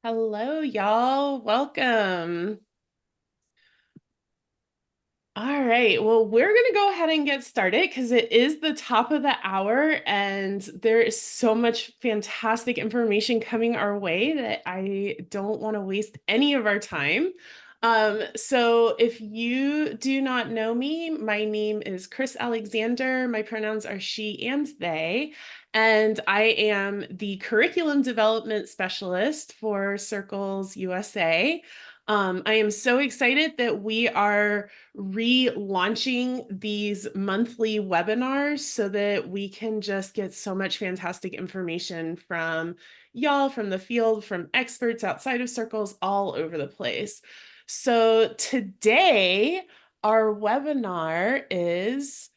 Hello, y'all. Welcome. All right. Well, we're going to go ahead and get started because it is the top of the hour and there is so much fantastic information coming our way that I don't want to waste any of our time. So if you do not know me, my name is Chris Alexander. My pronouns are she and they, and I am the curriculum development specialist for Circles USA. I am so excited that we are relaunching these monthly webinars so that we can just get so much fantastic information from y'all, from the field, from experts outside of Circles, all over the place. So today, our webinar is,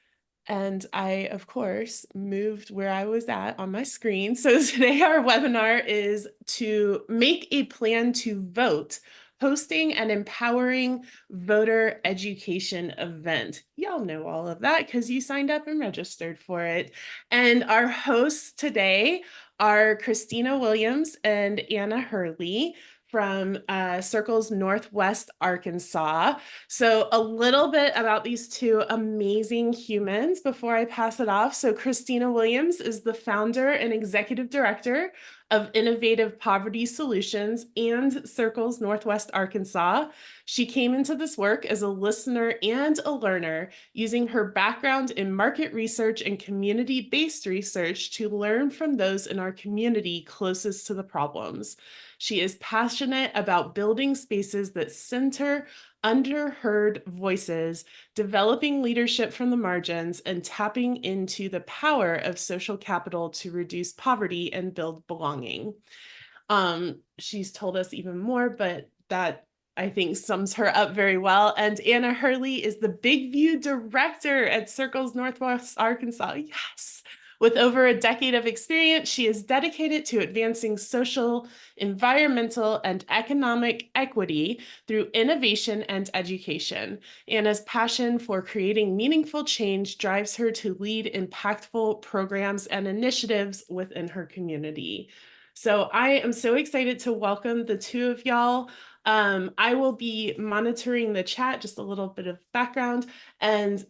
and I, of course, moved where I was at on my screen. So today our webinar is to make a plan to vote, hosting an empowering voter education event. Y'all know all of that because you signed up and registered for it. And our hosts today are Christina Williams and Anna Hurley from Circles Northwest Arkansas. So a little bit about these two amazing humans before I pass it off. So Christina Williams is the founder and executive director of Innovative Poverty Solutions and Circles Northwest Arkansas. She came into this work as a listener and a learner, using her background in market research and community-based research to learn from those in our community closest to the problems. She is passionate about building spaces that center underheard voices, developing leadership from the margins, and tapping into the power of social capital to reduce poverty and build belonging. She's told us even more, but that I think sums her up very well. And Anna Hurley is the Big View director at Circles Northwest Arkansas. Yes. With over a decade of experience, she is dedicated to advancing social, environmental, and economic equity through innovation and education. Anna's passion for creating meaningful change drives her to lead impactful programs and initiatives within her community. So I am so excited to welcome the two of y'all. I will be monitoring the chat, just a little bit of background, and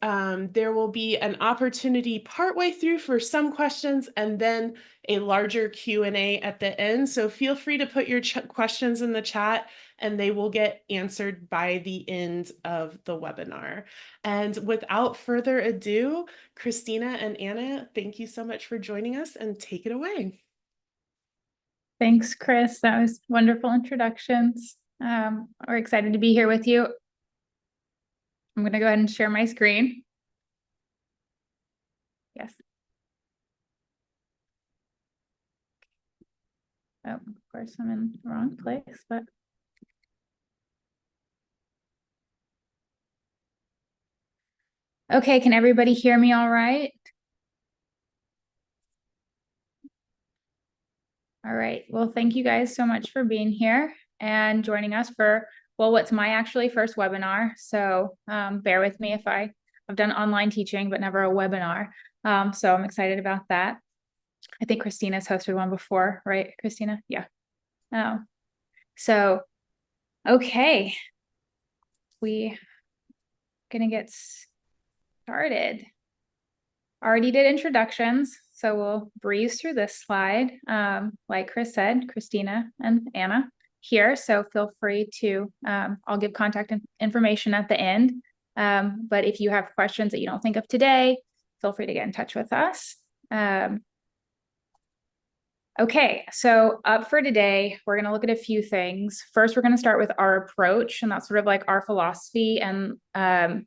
there will be an opportunity partway through for some questions and then a larger Q&A at the end. So feel free to put your questions in the chat and they will get answered by the end of the webinar. And without further ado, Christina and Anna, thank you so much for joining us and take it away. Thanks, Chris. That was wonderful introductions. We're excited to be here with you. I'm going to go ahead and share my screen. Yes. Oh, of course, I'm in the wrong place, but. Okay, can everybody hear me all right? All right, well, thank you guys so much for being here and joining us for, well, what's my actually first webinar. So bear with me if I've done online teaching, but never a webinar. So I'm excited about that. I think Christina's hosted one before, right, Christina? Yeah. So, okay. We gonna get started. Already did introductions, so we'll breeze through this slide. Like Chris said, Christina and Anna here, so feel free to, I'll give contact information at the end. But if you have questions that you don't think of today, feel free to get in touch with us. Okay, so up for today, we're going to look at a few things. First, we're going to start with our approach, and that's sort of like our philosophy and our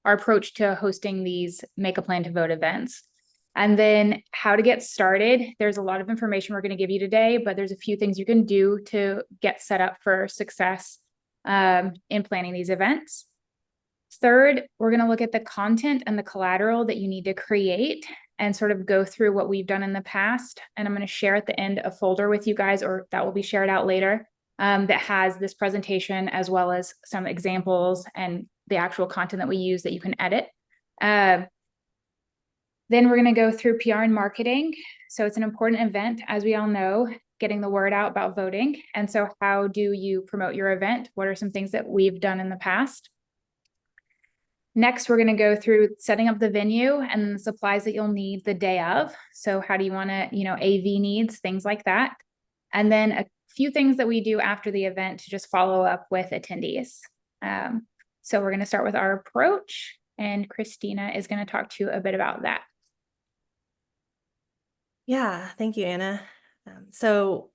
approach to hosting these Make a Plan to Vote events. And then how to get started. There's a lot of information we're going to give you today, but there's a few things you can do to get set up for success in planning these events. Third, we're going to look at the content and the collateral that you need to create and sort of go through what we've done in the past. And I'm going to share at the end a folder with you guys, or that will be shared out later, that has this presentation as well as some examples and the actual content that we use that you can edit. Then we're going to go through PR and marketing. So it's an important event, as we all know. getting the word out about voting. And so how do you promote your event? What are some things that we've done in the past? Next, we're going to go through setting up the venue and the supplies that you'll need the day of. So how do you want to, AV needs, things like that. And then a few things that we do after the event to just follow up with attendees. So we're going to start with our approach, and Christina is going to talk to you a bit about that. Yeah, thank you, Anna. So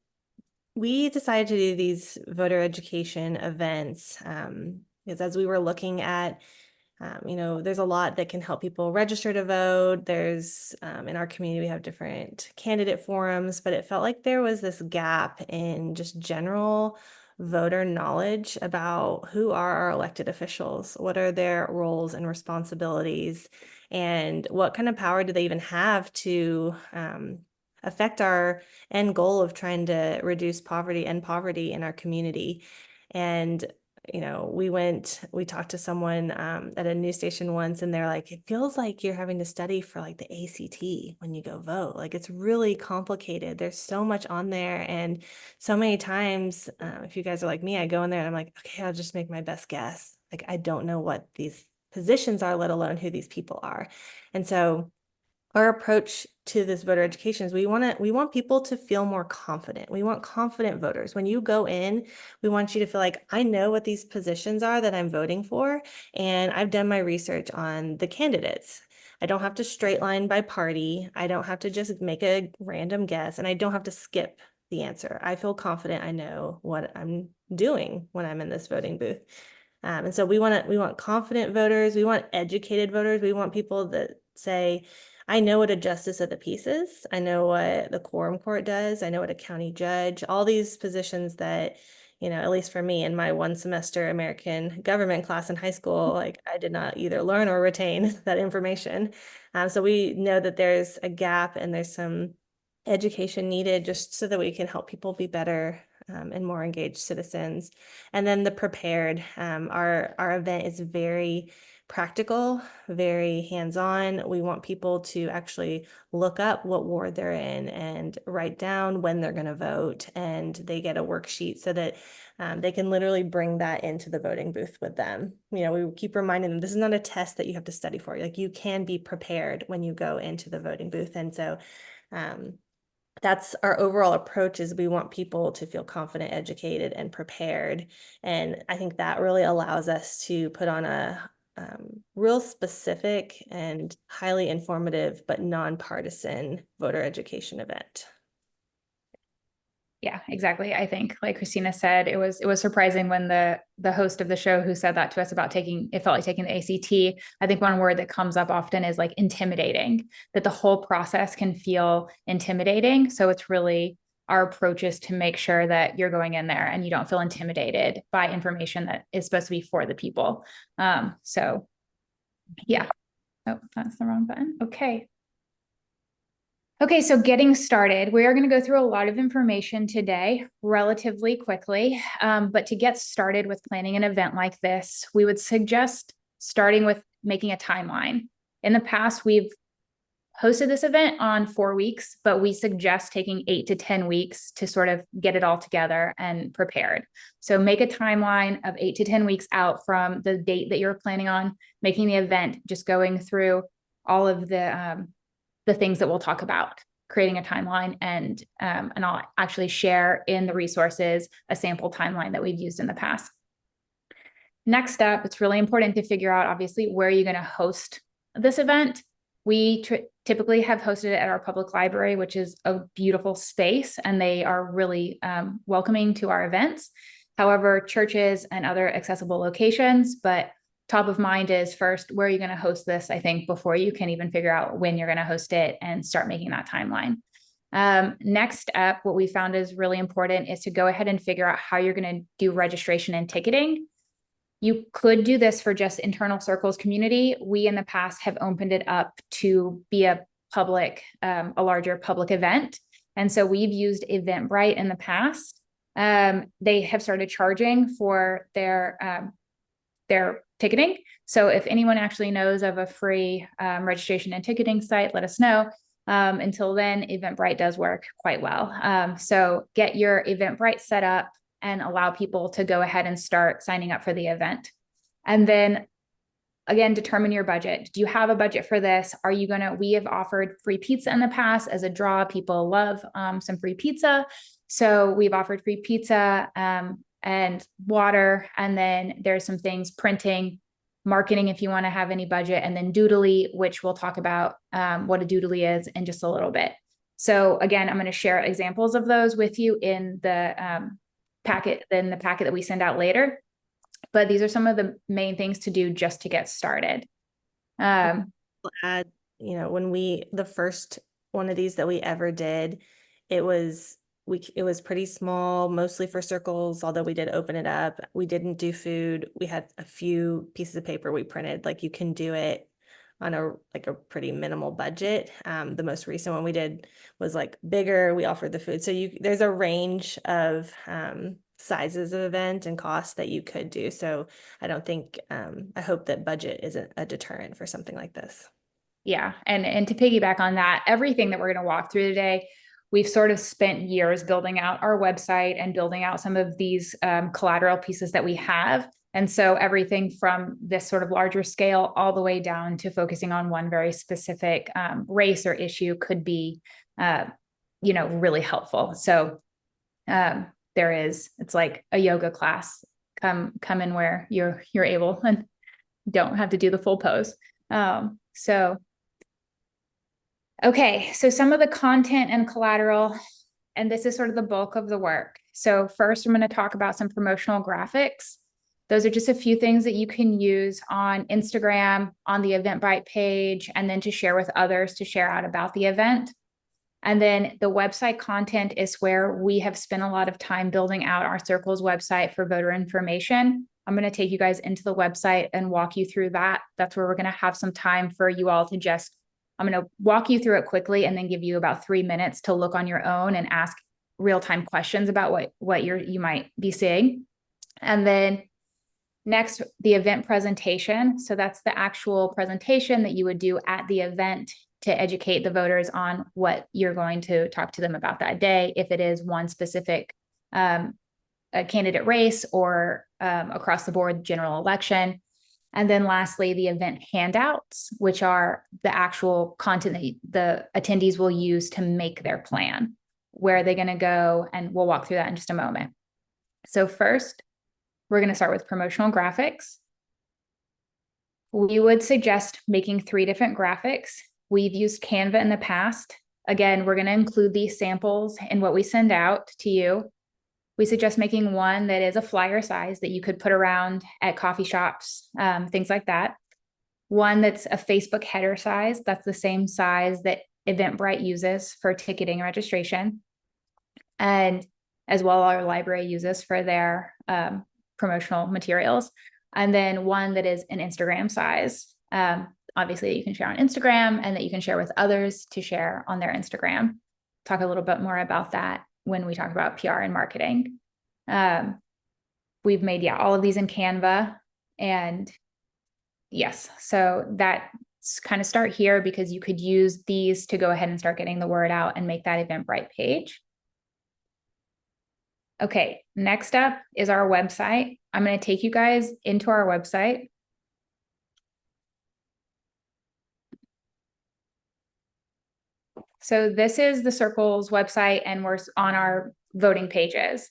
we decided to do these voter education events because as we were looking at there's a lot that can help people register to vote. There's in our community, we have different candidate forums, but it felt like there was this gap in just general voter knowledge about who are our elected officials, what are their roles and responsibilities, and what kind of power do they even have to affect our end goal of trying to reduce poverty in our community. And we talked to someone at a news station once, and they're like, it feels like you're having to study for like the ACT when you go vote. Like, it's really complicated. There's so much on there. And so many times, if you guys are like me, I go in there and I'm like, okay, I'll just make my best guess. Like, I don't know what these positions are, let alone who these people are. And so our approach to this voter education is we want people to feel more confident. We want confident voters. When you go in, we want you to feel like, I know what these positions are that I'm voting for, and I've done my research on the candidates. I don't have to straight line by party. I don't have to just make a random guess, and I don't have to skip the answer. I feel confident. I know what I'm doing when I'm in this voting booth. And so we want confident voters. We want educated voters. We want people that say, I know what a justice of the peace is. I know what the quorum court does. I know what a county judge, all these positions that, at least for me in my one semester American government class in high school, like I did not either learn or retain that information. So we know that there's a gap and there's some education needed just so that we can help people be better and more engaged citizens. And then the prepared, our event is very practical, very hands-on. We want people to actually look up what ward they're in and write down when they're going to vote, and they get a worksheet so that they can literally bring that into the voting booth with them. We keep reminding them this is not a test that you have to study for. Like, you can be prepared when you go into the voting booth. And so that's our overall approach, is we want people to feel confident, educated, and prepared. And I think that really allows us to put on a real specific and highly informative but nonpartisan voter education event. Yeah, exactly. I think, like Christina said, it was surprising when the host of the show who said that to us about it felt like taking the ACT. I think one word that comes up often is like intimidating, that the whole process can feel intimidating. So it's really our approach is to make sure that you're going in there and you don't feel intimidated by information that is supposed to be for the people. So yeah. Oh, that's the wrong button. Okay. Okay, so getting started, we are going to go through a lot of information today relatively quickly, but to get started with planning an event like this, we would suggest starting with making a timeline. In the past, we've hosted this event on 4 weeks, but we suggest taking 8 to 10 weeks to sort of get it all together and prepared. So make a timeline of 8 to 10 weeks out from the date that you're planning on making the event, just going through all of the things that we'll talk about, creating a timeline, and I'll actually share in the resources a sample timeline that we've used in the past. Next up, it's really important to figure out, obviously, where you're going to host this event. We typically have hosted it at our public library, which is a beautiful space, and they are really welcoming to our events. However, churches and other accessible locations, but top of mind is first, where are you going to host this, I think, before you can even figure out when you're going to host it and start making that timeline. Next up, what we found is really important is to go ahead and figure out how you're going to do registration and ticketing. You could do this for just internal Circles community. We in the past have opened it up to be a larger public event. And so we've used Eventbrite in the past. They have started charging for their ticketing. So if anyone actually knows of a free registration and ticketing site, let us know. Until then, Eventbrite does work quite well. So get your Eventbrite set up and allow people to go ahead and start signing up for the event. And then again, determine your budget. Do you have a budget for this? Are you we have offered free pizza in the past as a draw. People love some free pizza. So we've offered free pizza and water. And then there's some things, printing, marketing, if you want to have any budget, and then Doodly, which we'll talk about what a Doodly is in just a little bit. So again, I'm going to share examples of those with you in the packet that we send out later. But these are some of the main things to do just to get started. Add, when the first one of these that we ever did, it was pretty small, mostly for Circles, although we did open it up. We didn't do food. We had a few pieces of paper we printed. Like, you can do it on a pretty minimal budget. The most recent one we did was like bigger. We offered the food. So there's a range of sizes of event and costs that you could do. So I don't think, I hope that budget isn't a deterrent for something like this. Yeah. And to piggyback on that, everything that we're going to walk through today, we've sort of spent years building out our website and building out some of these collateral pieces that we have. And so everything from this sort of larger scale all the way down to focusing on one very specific race or issue could be, really helpful. So it's like a yoga class. Come in where you're able and don't have to do the full pose. Okay, so some of the content and collateral, and this is sort of the bulk of the work. So first, I'm going to talk about some promotional graphics. Those are just a few things that you can use on Instagram, on the Eventbrite page, and then to share with others to share out about the event. And then the website content is where we have spent a lot of time building out our Circles website for voter information. I'm going to take you guys into the website and walk you through that. That's where we're going to have some time for you all to I'm going to walk you through it quickly and then give you about 3 minutes to look on your own and ask real-time questions about what you might be seeing. And then next, the event presentation. So that's the actual presentation that you would do at the event to educate the voters on what you're going to talk to them about that day, if it is one specific a candidate race or across the board general election. And then lastly, the event handouts, which are the actual content that the attendees will use to make their plan. Where are they going to go? And we'll walk through that in just a moment. So first, we're going to start with promotional graphics. We would suggest making 3 different graphics. We've used Canva in the past. Again, we're going to include these samples in what we send out to you. We suggest making one that is a flyer size that you could put around at coffee shops, things like that. One that's a Facebook header size. That's the same size that Eventbrite uses for ticketing and registration. And as well, our library uses for their promotional materials. And then one that is an Instagram size. Obviously, you can share on Instagram and that you can share with others to share on their Instagram. Talk a little bit more about that when we talk about PR and marketing. We've made, all of these in Canva. And yes, so that's kind of start here because you could use these to go ahead and start getting the word out and make that Eventbrite page. Okay, next up is our website. I'm going to take you guys into our website. So this is the Circles website, and we're on our voting pages.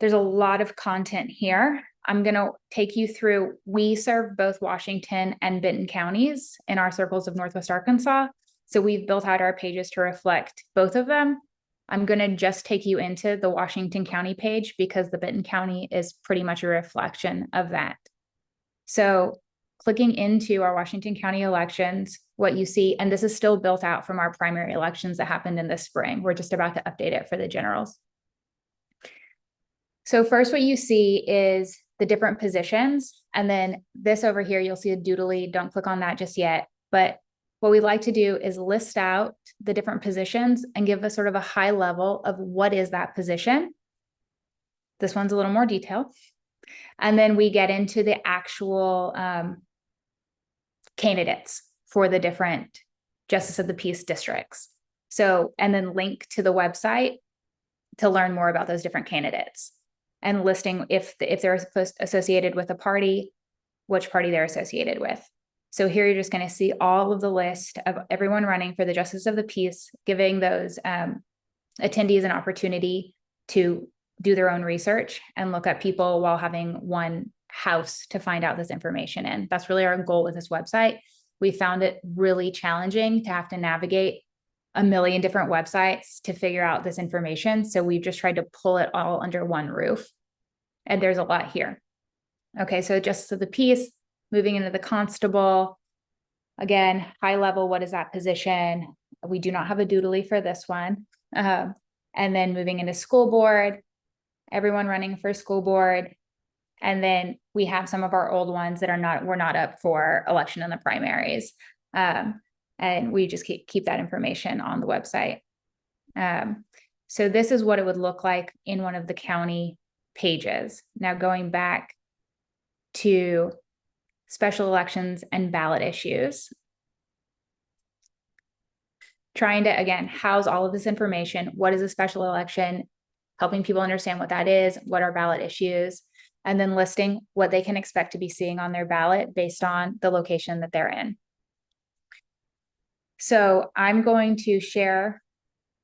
There's a lot of content here. I'm going to take you through. We serve both Washington and Benton counties in our Circles of Northwest Arkansas. So we've built out our pages to reflect both of them. I'm going to just take you into the Washington County page because the Benton County is pretty much a reflection of that. So clicking into our Washington County elections, what you see, and this is still built out from our primary elections that happened in the spring. We're just about to update it for the generals. So first, what you see is the different positions. And then this over here, you'll see a doodly. Don't click on that just yet. But what we like to do is list out the different positions and give us sort of a high level of what is that position. This one's a little more detailed. And then we get into the actual candidates for the different Justice of the Peace districts. So, and then link to the website to learn more about those different candidates and listing if they're associated with a party, which party they're associated with. So here you're just going to see all of the list of everyone running for the justice of the peace, giving those attendees an opportunity to do their own research and look at people while having one house to find out this information in. That's really our goal with this website. We found it really challenging to have to navigate a million different websites to figure out this information. So we've just tried to pull it all under one roof. And there's a lot here. Okay, so justice of the peace, moving into the constable. Again, high level, what is that position? We do not have a doodly for this one. And then moving into school board, everyone running for school board. And then we have some of our old ones that were not up for election in the primaries. And we just keep that information on the website. So this is what it would look like in one of the county pages. Now going back to special elections and ballot issues. Trying to, again, house all of this information. What is a special election? Helping people understand what that is, what are ballot issues, and then listing what they can expect to be seeing on their ballot based on the location that they're in. So I'm going to share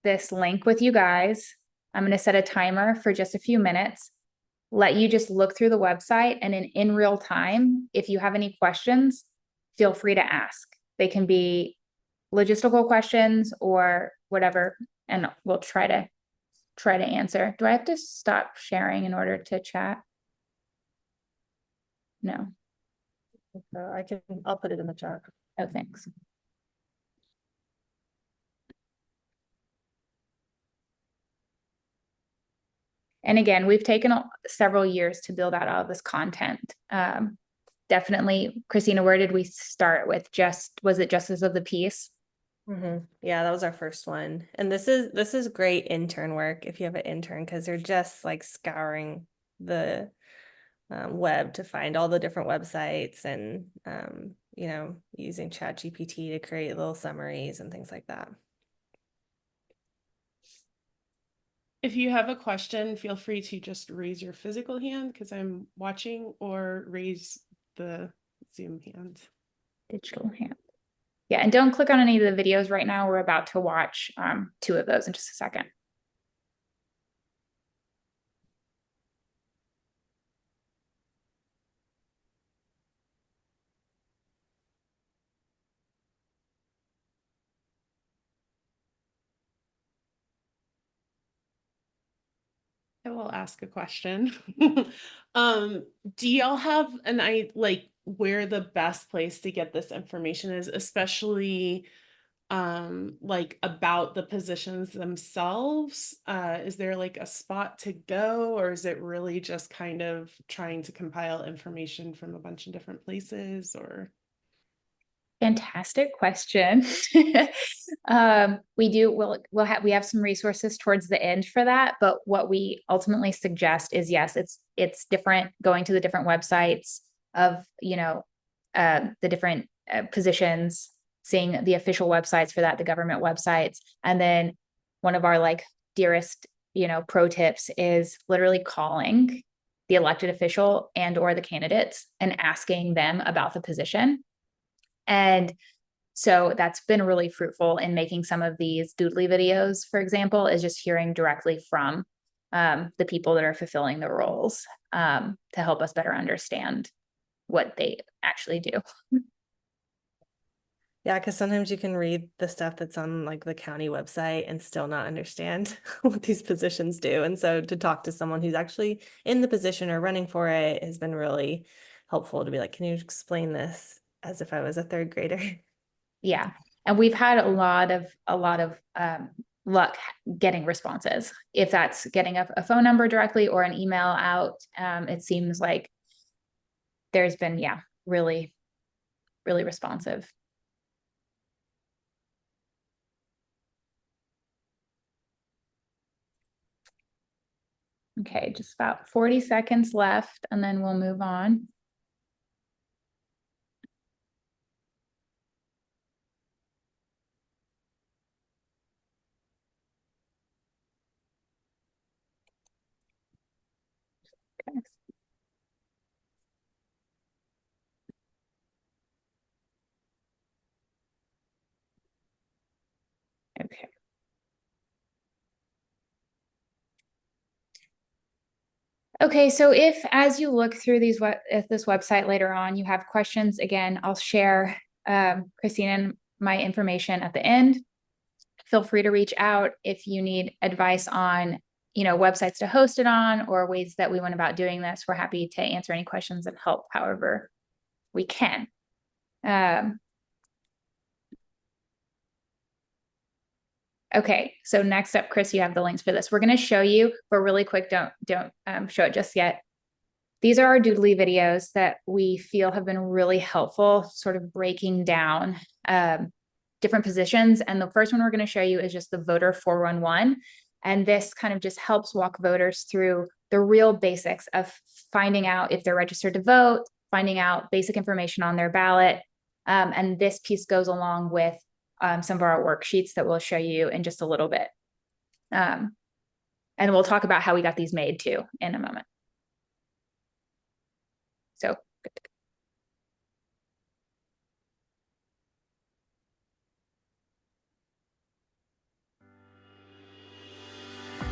this link with you guys. I'm going to set a timer for just a few minutes, let you just look through the website, and in real time, if you have any questions, feel free to ask. They can be logistical questions or whatever, and we'll try to answer. Do I have to stop sharing in order to chat? No. I'll put it in the chat. Oh, thanks. And again, we've taken several years to build out all of this content. Definitely, Christina, where did we start with? Was it Justice of the Peace? Mm-hmm. Yeah, that was our first one. And this is great intern work if you have an intern, because they're just like scouring the web to find all the different websites and, you know, using ChatGPT to create little summaries and things like that. If you have a question, feel free to just raise your physical hand because I'm watching, or raise the Zoom hand. Digital hand. Yeah, and don't click on any of the videos right now. We're about to watch 2 of those in just a second. I will ask a question. Do y'all have where the best place to get this information is, especially like about the positions themselves? Is there like a spot to go, or is it really just kind of trying to compile information from a bunch of different places? Or Fantastic question. We have some resources towards the end for that, but what we ultimately suggest is, yes, it's different, going to the different websites of, you know, the different positions, seeing the official websites for that, the government websites. And then one of our like dearest, you know, pro tips is literally calling the elected official and or the candidates and asking them about the position. And so that's been really fruitful in making some of these doodly videos, for example, is just hearing directly from the people that are fulfilling the roles to help us better understand what they actually do. Yeah, because sometimes you can read the stuff that's on like the county website and still not understand what these positions do. And so to talk to someone who's actually in the position or running for it has been really helpful to be like, can you explain this as if I was a third grader? Yeah. And we've had a lot of luck getting responses. If that's getting a phone number directly or an email out, it seems like there's been, yeah, really, really responsive. Okay, just about 40 seconds left, and then we'll move on. Okay. Okay, so if as you look through this website later on, you have questions, again, I'll share Christine and my information at the end. Feel free to reach out if you need advice on, websites to host it on or ways that we went about doing this. We're happy to answer any questions and help however we can. Okay, so next up, Chris, you have the links for this. We're going to show you, but really quick, don't show it just yet. These are our Doodly videos that we feel have been really helpful, sort of breaking down different positions. And the first one we're going to show you is just the voter 411. And this kind of just helps walk voters through the real basics of finding out if they're registered to vote, finding out basic information on their ballot. And this piece goes along with some of our worksheets that we'll show you in just a little bit. And we'll talk about how we got these made too in a moment. So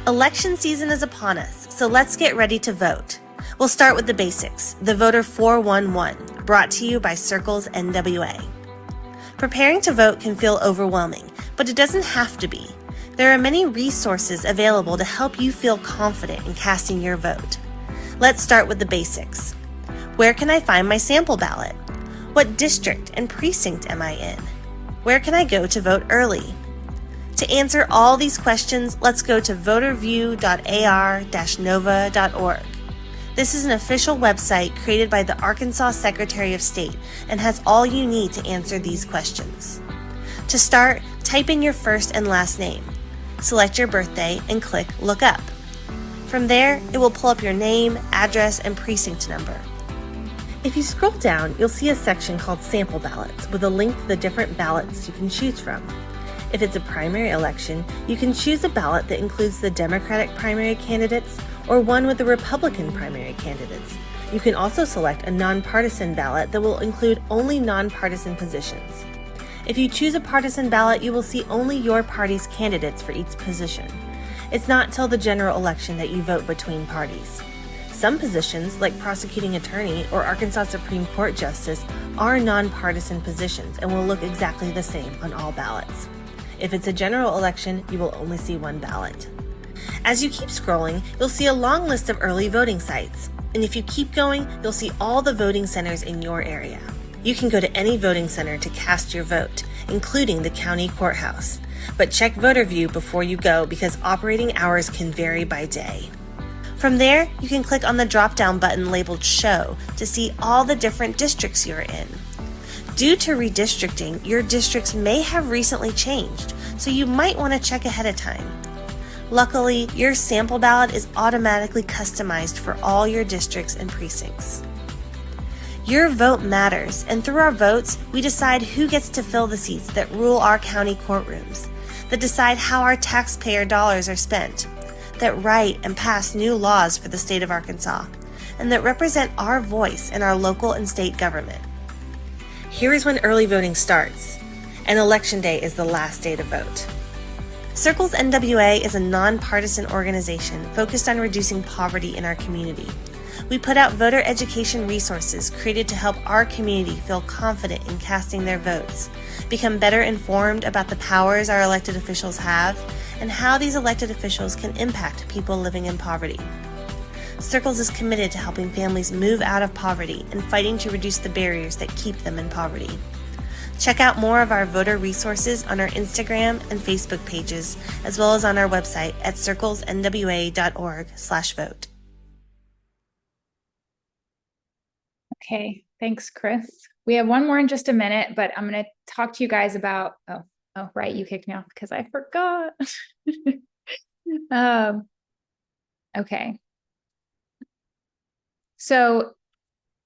Election season is upon us, so let's get ready to vote. We'll start with the basics, the Voter 411, brought to you by Circles NWA. Preparing to vote can feel overwhelming, but it doesn't have to be. There are many resources available to help you feel confident in casting your vote. Let's start with the basics. Where can I find my sample ballot? What district and precinct am I in? Where can I go to vote early? To answer all these questions, let's go to voterview.ar-nova.org. This is an official website created by the Arkansas Secretary of State and has all you need to answer these questions. To start, type in your first and last name. Select your birthday and click Look Up. From there, it will pull up your name, address, and precinct number. If you scroll down, you'll see a section called Sample Ballots with a link to the different ballots you can choose from. If it's a primary election, you can choose a ballot that includes the Democratic primary candidates or one with the Republican primary candidates. You can also select a nonpartisan ballot that will include only nonpartisan positions. If you choose a partisan ballot, you will see only your party's candidates for each position. It's not till the general election that you vote between parties. Some positions, like prosecuting attorney or Arkansas Supreme Court justice, are nonpartisan positions and will look exactly the same on all ballots. If it's a general election, you will only see one ballot. As you keep scrolling, you'll see a long list of early voting sites. And if you keep going, you'll see all the voting centers in your area. You can go to any voting center to cast your vote, including the county courthouse. But check VoterView before you go because operating hours can vary by day. From there, you can click on the drop-down button labeled Show to see all the different districts you're in. Due to redistricting, your districts may have recently changed, so you might want to check ahead of time. Luckily, your sample ballot is automatically customized for all your districts and precincts. Your vote matters, and through our votes, we decide who gets to fill the seats that rule our county courtrooms, that decide how our taxpayer dollars are spent, that write and pass new laws for the state of Arkansas, and that represent our voice in our local and state government. Here is when early voting starts, and Election Day is the last day to vote. Circles NWA is a nonpartisan organization focused on reducing poverty in our community. We put out voter education resources created to help our community feel confident in casting their votes, become better informed about the powers our elected officials have, and how these elected officials can impact people living in poverty. Circles is committed to helping families move out of poverty and fighting to reduce the barriers that keep them in poverty. Check out more of our voter resources on our Instagram and Facebook pages, as well as on our website at circlesnwa.org/vote. Okay, thanks, Chris. We have one more in just a minute, but I'm going to talk to you guys about, oh, right, you kicked me off because I forgot. Okay. So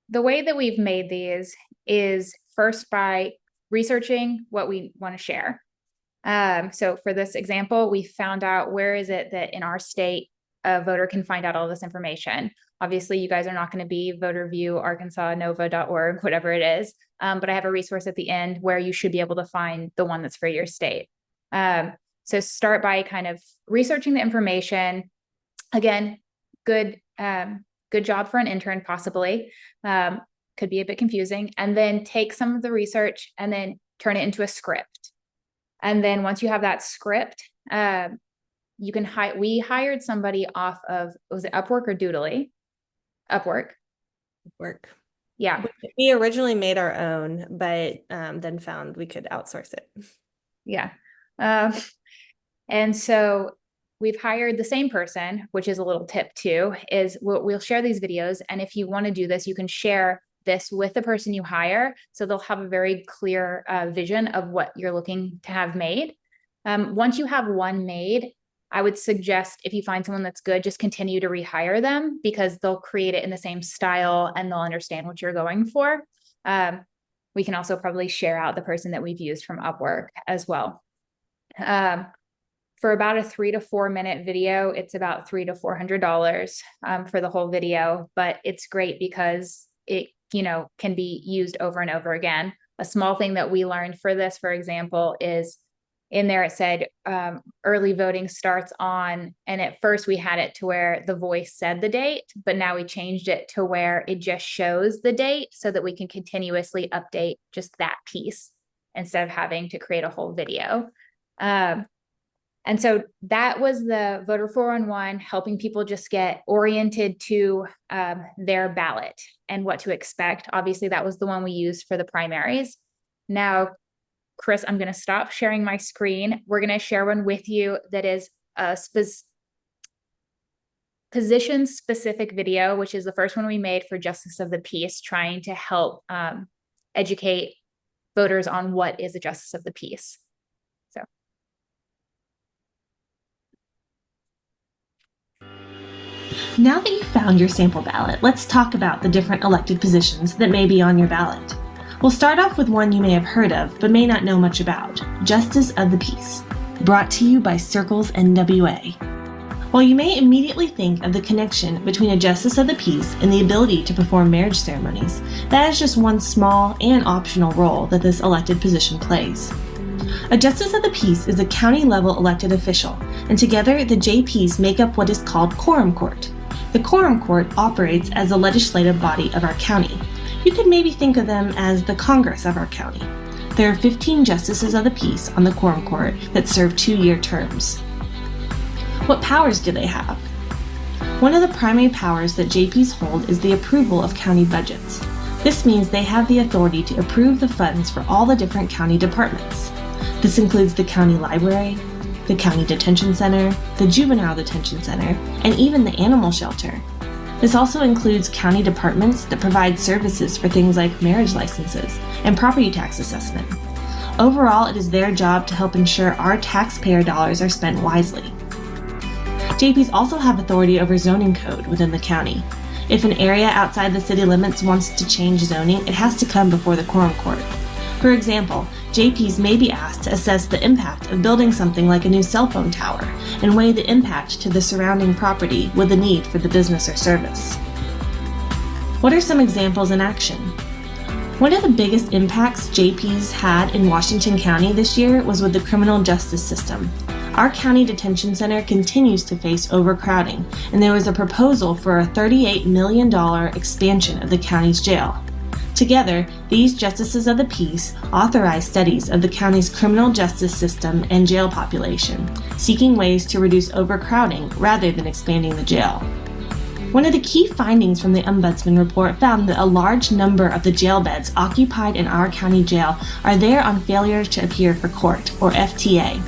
the way that we've made these is first by researching what we want to share. So for this example, we found out where is it that in our state a voter can find out all this information. Obviously, you guys are not going to be voterview, arkansasnova.org, whatever it is. But I have a resource at the end where you should be able to find the one that's for your state. So start by kind of researching the information. Again, good job for an intern, possibly. Could be a bit confusing. And then take some of the research and then turn it into a script. And then once you have that script, you can we hired somebody off of, was it Upwork or Doodly? Upwork. Yeah. We originally made our own, but then found we could outsource it. Yeah. And so we've hired the same person, which is a little tip too, is we'll share these videos. And if you want to do this, you can share this with the person you hire. So they'll have a very clear vision of what you're looking to have made. Once you have one made, I would suggest if you find someone that's good, just continue to rehire them because they'll create it in the same style and they'll understand what you're going for. We can also probably share out the person that we've used from Upwork as well. For about a 3 to 4 minute video, it's about $300 to $400 for the whole video, but it's great because it, can be used over and over again. A small thing that we learned for this, for example, is in there it said early voting starts on, and at first we had it to where the voice said the date, but now we changed it to where it just shows the date so that we can continuously update just that piece instead of having to create a whole video. And so that was the Voter 411, helping people just get oriented to their ballot and what to expect. Obviously, that was the one we used for the primaries. Now, Chris, I'm going to stop sharing my screen. We're going to share one with you that is a position-specific video, which is the first one we made for Justice of the Peace, trying to help educate voters on what is a Justice of the Peace. So. Now that you've found your sample ballot, let's talk about the different elected positions that may be on your ballot. We'll start off with one you may have heard of, but may not know much about, Justice of the Peace, brought to you by Circles NWA. While you may immediately think of the connection between a Justice of the Peace and the ability to perform marriage ceremonies, that is just one small and optional role that this elected position plays. A Justice of the Peace is a county-level elected official, and together the JPs make up what is called Quorum Court. The Quorum Court operates as the legislative body of our county. You could maybe think of them as the Congress of our county. There are 15 Justices of the Peace on the Quorum Court that serve 2-year terms. What powers do they have? One of the primary powers that JPs hold is the approval of county budgets. This means they have the authority to approve the funds for all the different county departments. This includes the county library, the county detention center, the juvenile detention center, and even the animal shelter. This also includes county departments that provide services for things like marriage licenses and property tax assessment. Overall, it is their job to help ensure our taxpayer dollars are spent wisely. JPs also have authority over zoning code within the county. If an area outside the city limits wants to change zoning, it has to come before the Quorum Court. For example, JPs may be asked to assess the impact of building something like a new cell phone tower and weigh the impact to the surrounding property with the need for the business or service. What are some examples in action? One of the biggest impacts JPs had in Washington County this year was with the criminal justice system. Our county detention center continues to face overcrowding, and there was a proposal for a $38 million expansion of the county's jail. Together, these Justices of the Peace authorize studies of the county's criminal justice system and jail population, seeking ways to reduce overcrowding rather than expanding the jail. One of the key findings from the Ombudsman report found that a large number of the jail beds occupied in our county jail are there on failure to appear for court, or FTA.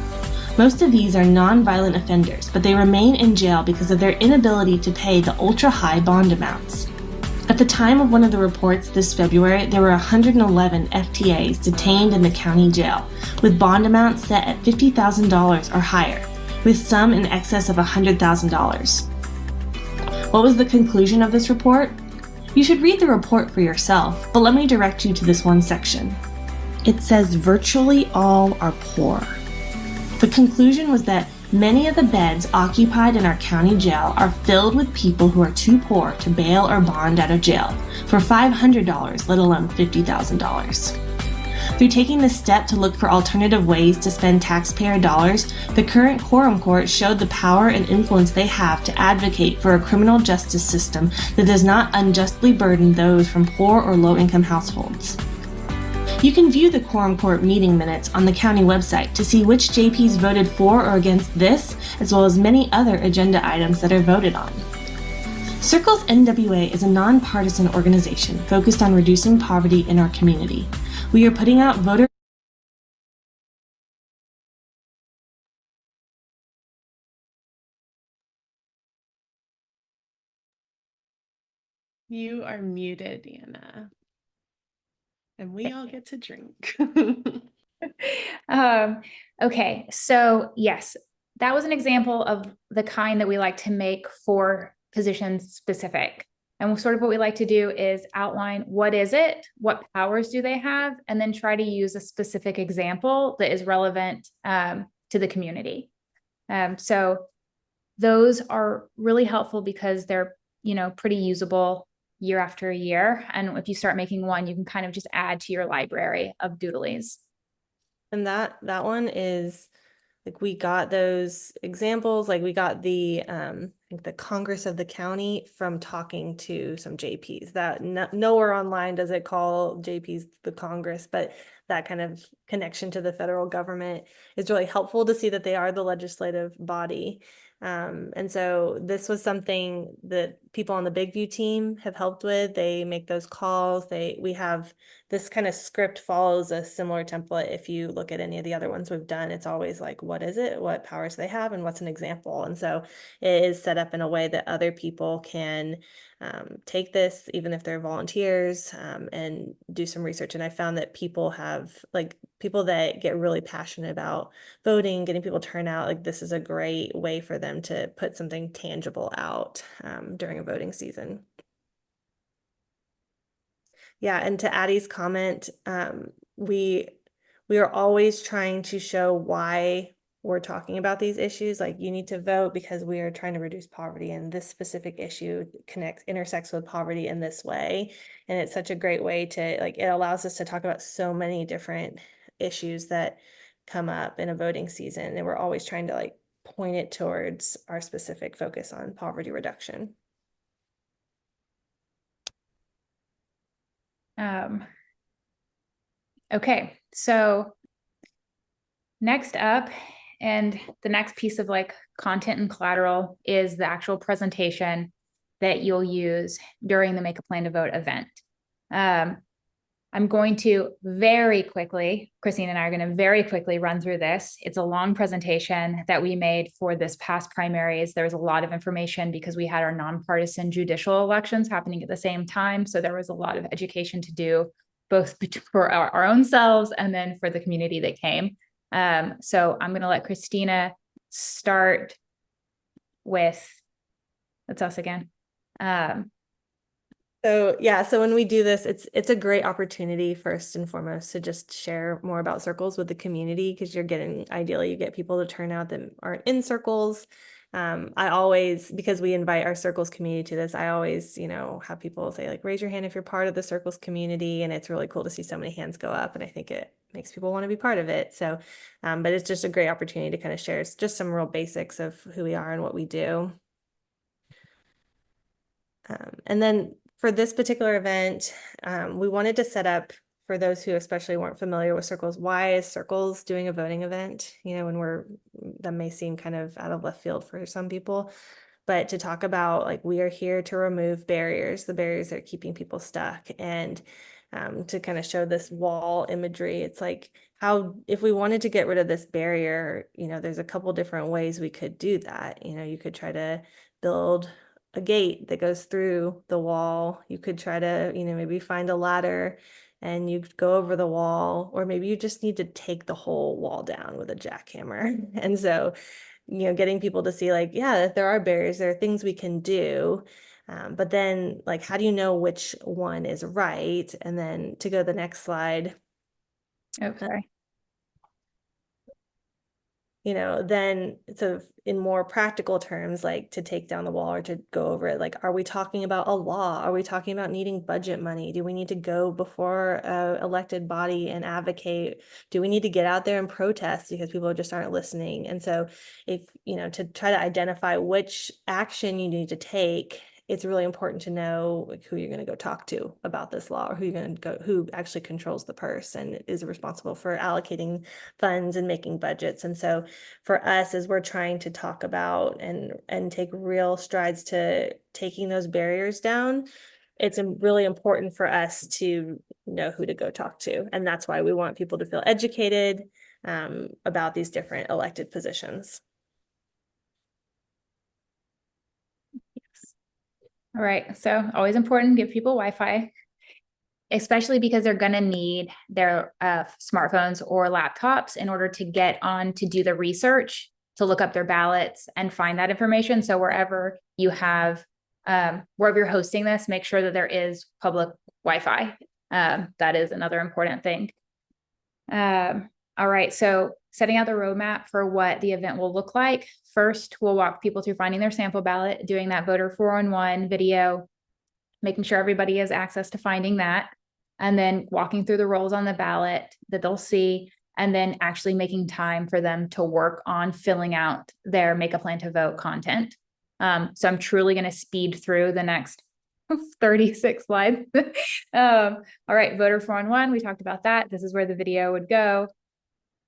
Most of these are nonviolent offenders, but they remain in jail because of their inability to pay the ultra-high bond amounts. At the time of one of the reports this February, there were 111 FTAs detained in the county jail, with bond amounts set at $50,000 or higher, with some in excess of $100,000. What was the conclusion of this report? You should read the report for yourself, but let me direct you to this one section. It says virtually all are poor. The conclusion was that Many of the beds occupied in our county jail are filled with people who are too poor to bail or bond out of jail for $500, let alone $50,000. Through taking the step to look for alternative ways to spend taxpayer dollars, the current Quorum Court showed the power and influence they have to advocate for a criminal justice system that does not unjustly burden those from poor or low-income households. You can view the Quorum Court meeting minutes on the county website to see which JPs voted for or against this, as well as many other agenda items that are voted on. Circles NWA is a nonpartisan organization focused on reducing poverty in our community. We are putting out voter You are muted, Anna. And we all get to drink. Okay, so yes, that was an example of the kind that we like to make for positions specific. And sort of what we like to do is outline what is it, what powers do they have, and then try to use a specific example that is relevant to the community. So those are really helpful because they're, pretty usable year after year. And if you start making one, you can kind of just add to your library of doodlies. And that one is like, we got those examples, like we got the I think the Congress of the county from talking to some JPs. That nowhere online does it call JPs the Congress, but that kind of connection to the federal government is really helpful to see that they are the legislative body. And so this was something that people on the Big View team have helped with. They make those calls. We have this kind of script follows a similar template. If you look at any of the other ones we've done, it's always like, what is it? What powers do they have? And what's an example? And so it is set up in a way that other people can take this, even if they're volunteers, and do some research. And I found that people that get really passionate about voting, getting people turn out, like this is a great way for them to put something tangible out during a voting season. Yeah, and to Addie's comment, we are always trying to show why we're talking about these issues. Like, you need to vote because we are trying to reduce poverty, and this specific issue intersects with poverty in this way. And it's such a great way to, like, it allows us to talk about so many different issues that come up in a voting season. And we're always trying to like point it towards our specific focus on poverty reduction. Okay, so next up, and the next piece of like content and collateral is the actual presentation that you'll use during the Make a Plan to Vote event. I'm going to very quickly, Christine and I are going to very quickly run through this. It's a long presentation that we made for this past primaries. There was a lot of information because we had our nonpartisan judicial elections happening at the same time. So there was a lot of education to do, both for our own selves and then for the community that came. So I'm going to let Christina start with, that's us again. So when we do this, it's a great opportunity first and foremost to just share more about Circles with the community, because ideally you get people to turn out that aren't in Circles. I always, because we invite our Circles community to this, I always, have people say like, raise your hand if you're part of the Circles community. And it's really cool to see so many hands go up. And I think it makes people want to be part of it. So, but it's just a great opportunity to kind of share just some real basics of who we are and what we do. And then for this particular event, we wanted to set up, for those who especially weren't familiar with Circles, why is Circles doing a voting event? When that may seem kind of out of left field for some people, but to talk about like, we are here to remove barriers, the barriers that are keeping people stuck, and to kind of show this wall imagery. It's like, if we wanted to get rid of this barrier, there's a couple different ways we could do that. You could try to build a gate that goes through the wall. You could try to, maybe find a ladder and you go over the wall, or maybe you just need to take the whole wall down with a jackhammer. And so, getting people to see like, yeah, there are barriers, there are things we can do. But then like, how do you know which one is right? And then to go to the next slide. Okay. then so in more practical terms, like to take down the wall or to go over it, like, are we talking about a law? Are we talking about needing budget money? Do we need to go before a elected body and advocate? Do we need to get out there and protest because people just aren't listening? And so if, to try to identify which action you need to take, it's really important to know who you're going to go talk to about this law, or who actually controls the purse and is responsible for allocating funds and making budgets. And so for us, as we're trying to talk about and take real strides to taking those barriers down, it's really important for us to know who to go talk to. And that's why we want people to feel educated about these different elected positions. All right, so always important to give people Wi-Fi, especially because they're going to need their smartphones or laptops in order to get on to do the research, to look up their ballots and find that information. So wherever you have, wherever you're hosting this, make sure that there is public Wi-Fi. That is another important thing. All right, so setting out the roadmap for what the event will look like. First, we'll walk people through finding their sample ballot, doing that voter 411 video, making sure everybody has access to finding that, and then walking through the roles on the ballot that they'll see, and then actually making time for them to work on filling out their Make a Plan to Vote content. So I'm truly going to speed through the next 36 slides. All right, voter 411, we talked about that. This is where the video would go.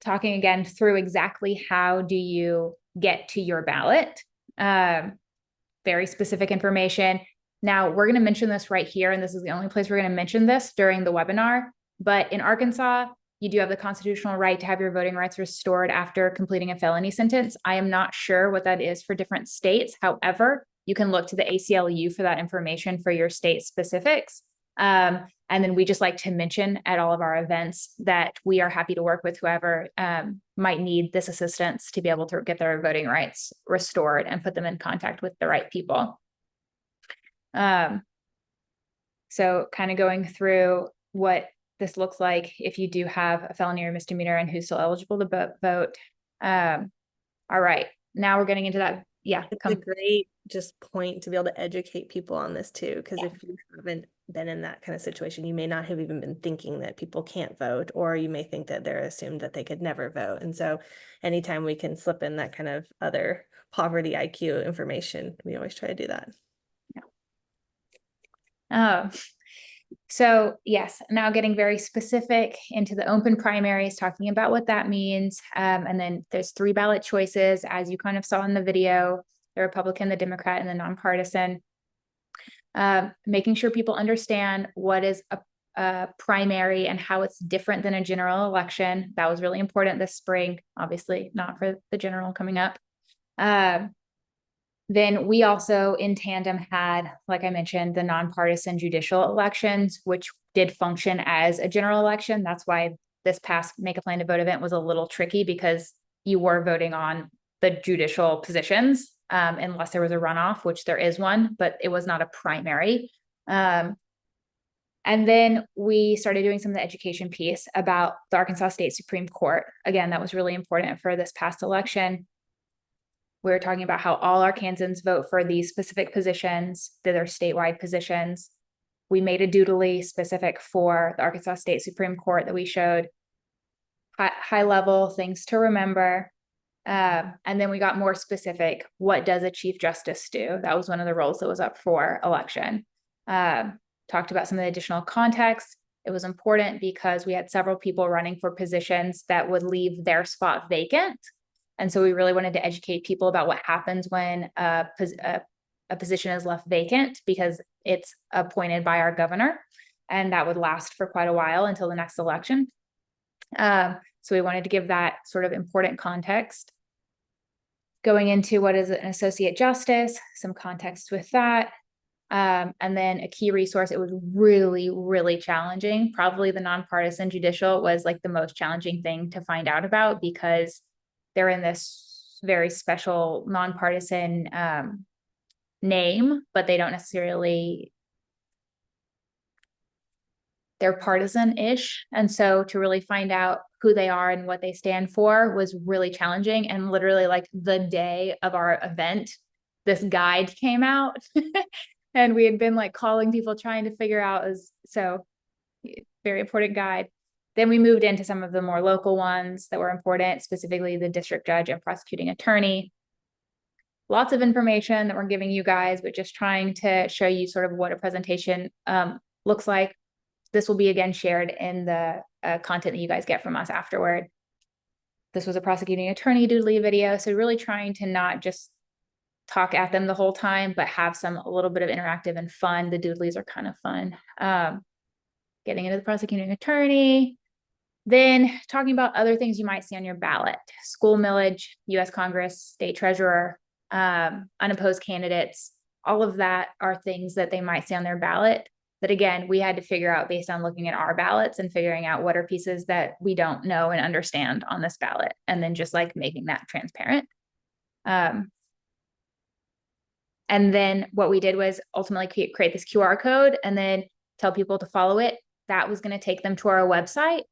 Talking again through exactly how do you get to your ballot. Very specific information. Now, we're going to mention this right here, and this is the only place we're going to mention this during the webinar. But in Arkansas, you do have the constitutional right to have your voting rights restored after completing a felony sentence. I am not sure what that is for different states. However, you can look to the ACLU for that information for your state specifics. And then we just like to mention at all of our events that we are happy to work with whoever might need this assistance to be able to get their voting rights restored and put them in contact with the right people. So kind of going through what this looks like if you do have a felony or misdemeanor and who's still eligible to vote. All right, now we're getting into that. Yeah, it's a great just point to be able to educate people on this too, because if you haven't been in that kind of situation, you may not have even been thinking that people can't vote, or you may think that they're assumed that they could never vote. And so anytime we can slip in that kind of other poverty IQ information, we always try to do that. Yeah. So yes, now getting very specific into the open primaries, talking about what that means. And then there's 3 ballot choices, as you kind of saw in the video, the Republican, the Democrat, and the nonpartisan. Making sure people understand what is a primary and how it's different than a general election. That was really important this spring, obviously not for the general coming up. Then we also in tandem had, like I mentioned, the nonpartisan judicial elections, which did function as a general election. That's why this past Make a Plan to Vote event was a little tricky, because you were voting on the judicial positions, unless there was a runoff, which there is one, but it was not a primary. And then we started doing some of the education piece about the Arkansas State Supreme Court. Again, that was really important for this past election. We were talking about how all Arkansans vote for these specific positions, that are statewide positions. We made a doodly specific for the Arkansas State Supreme Court that we showed, high level things to remember. And then we got more specific. What does a Chief Justice do? That was one of the roles that was up for election. Talked about some of the additional context. It was important because we had several people running for positions that would leave their spot vacant. And so we really wanted to educate people about what happens when a position is left vacant, because it's appointed by our governor, and that would last for quite a while until the next election. So we wanted to give that sort of important context. Going into what is an associate justice, some context with that. And then a key resource. It was really, really challenging. Probably the nonpartisan judicial was like the most challenging thing to find out about, because they're in this very special nonpartisan name, but they don't necessarily they're partisan-ish. And so to really find out who they are and what they stand for was really challenging. And literally like the day of our event, this guide came out and we had been like calling people trying to figure out very important guide. Then we moved into some of the more local ones that were important, specifically the district judge and prosecuting attorney. Lots of information that we're giving you guys, but just trying to show you sort of what a presentation looks like. This will be again shared in the content that you guys get from us afterward. This was a prosecuting attorney doodly video. So really trying to not just talk at them the whole time, but have a little bit of interactive and fun. The doodlies are kind of fun. Getting into the prosecuting attorney, then talking about other things you might see on your ballot: school millage, US Congress, state treasurer, unopposed candidates. All of that are things that they might see on their ballot that, again, we had to figure out based on looking at our ballots and figuring out what are pieces that we don't know and understand on this ballot, and then just like making that transparent. And then what we did was ultimately create this QR code and then tell people to follow it. That was going to take them to our website,